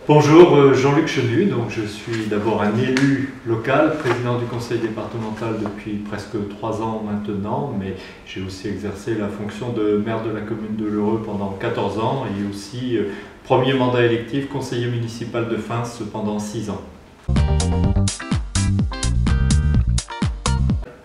Bonjour, Jean-Luc Chenu, donc je suis d'abord un élu local, président du conseil départemental depuis presque 3 ans maintenant, mais j'ai aussi exercé la fonction de maire de la commune de L'Heureux pendant 14 ans et aussi premier mandat électif conseiller municipal de Fins pendant 6 ans.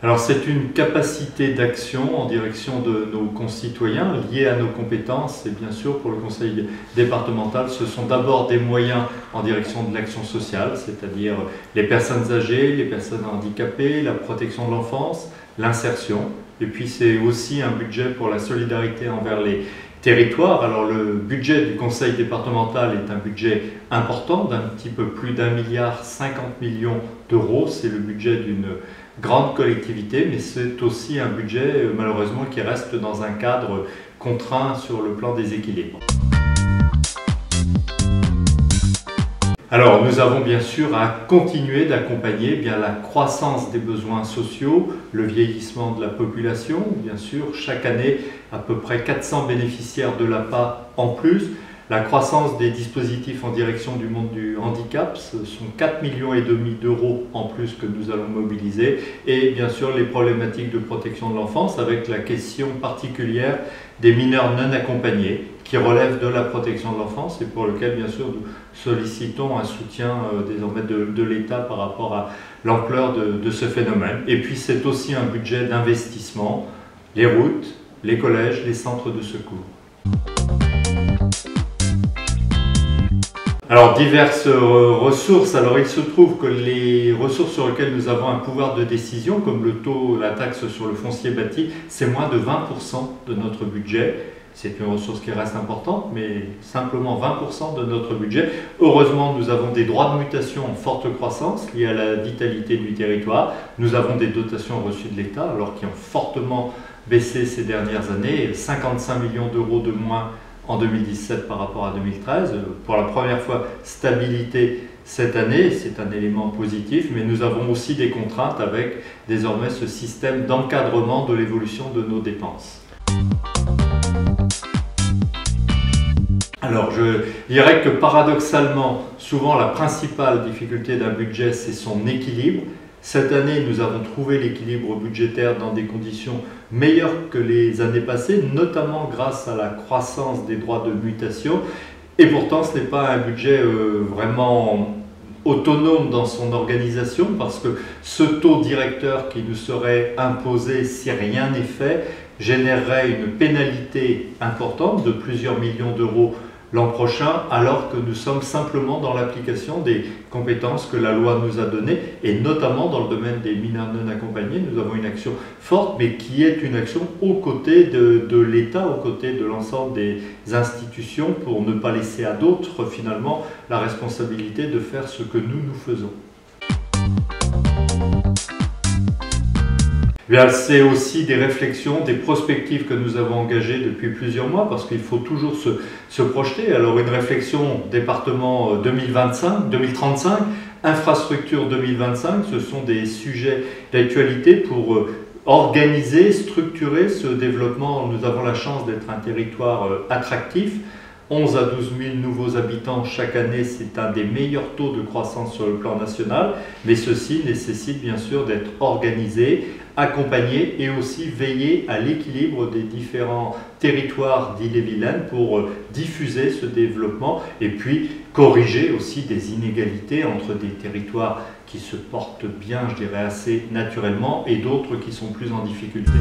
Alors c'est une capacité d'action en direction de nos concitoyens liée à nos compétences et bien sûr pour le conseil départemental ce sont d'abord des moyens en direction de l'action sociale, c'est-à-dire les personnes âgées, les personnes handicapées, la protection de l'enfance, l'insertion et puis c'est aussi un budget pour la solidarité envers les territoires. Alors le budget du conseil départemental est un budget important d'un petit peu plus d'1,05 milliard c'est le budget d'une grande collectivité, mais c'est aussi un budget malheureusement qui reste dans un cadre contraint sur le plan des équilibres. Alors nous avons bien sûr à continuer d'accompagner la croissance des besoins sociaux, le vieillissement de la population, bien sûr chaque année à peu près 400 bénéficiaires de l'APA en plus, la croissance des dispositifs en direction du monde du handicap, ce sont 4,5 millions d'euros en plus que nous allons mobiliser et bien sûr les problématiques de protection de l'enfance avec la question particulière des mineurs non accompagnés qui relèvent de la protection de l'enfance et pour lequel bien sûr nous sollicitons un soutien désormais de l'État par rapport à l'ampleur de ce phénomène. Et puis c'est aussi un budget d'investissement, les routes, les collèges, les centres de secours. Alors diverses ressources, alors il se trouve que les ressources sur lesquelles nous avons un pouvoir de décision, comme le taux, la taxe sur le foncier bâti, c'est moins de 20% de notre budget. C'est une ressource qui reste importante, mais simplement 20% de notre budget. Heureusement, nous avons des droits de mutation en forte croissance liés à la vitalité du territoire. Nous avons des dotations reçues de l'État, alors qui ont fortement baissé ces dernières années, 55 millions d'euros de moins en 2017 par rapport à 2013. Pour la première fois, stabilité cette année, c'est un élément positif, mais nous avons aussi des contraintes avec désormais ce système d'encadrement de l'évolution de nos dépenses. Alors je dirais que paradoxalement, souvent la principale difficulté d'un budget, c'est son équilibre. Cette année, nous avons trouvé l'équilibre budgétaire dans des conditions meilleures que les années passées, notamment grâce à la croissance des droits de mutation. Et pourtant, ce n'est pas un budget vraiment autonome dans son organisation, parce que ce taux directeur qui nous serait imposé si rien n'est fait générerait une pénalité importante de plusieurs millions d'euros l'an prochain, alors que nous sommes simplement dans l'application des compétences que la loi nous a données, et notamment dans le domaine des mineurs non accompagnés, nous avons une action forte, mais qui est une action aux côtés de l'État, aux côtés de l'ensemble des institutions, pour ne pas laisser à d'autres, finalement, la responsabilité de faire ce que nous faisons. C'est aussi des réflexions, des prospectives que nous avons engagées depuis plusieurs mois parce qu'il faut toujours se projeter. Alors une réflexion département 2035, infrastructure 2025, ce sont des sujets d'actualité pour organiser, structurer ce développement. Nous avons la chance d'être un territoire attractif. 11 à 12 000 nouveaux habitants chaque année, c'est un des meilleurs taux de croissance sur le plan national, mais ceci nécessite bien sûr d'être organisé, accompagné et aussi veiller à l'équilibre des différents territoires d'Ille-et-Vilaine pour diffuser ce développement et puis corriger aussi des inégalités entre des territoires qui se portent bien, je dirais assez naturellement, et d'autres qui sont plus en difficulté.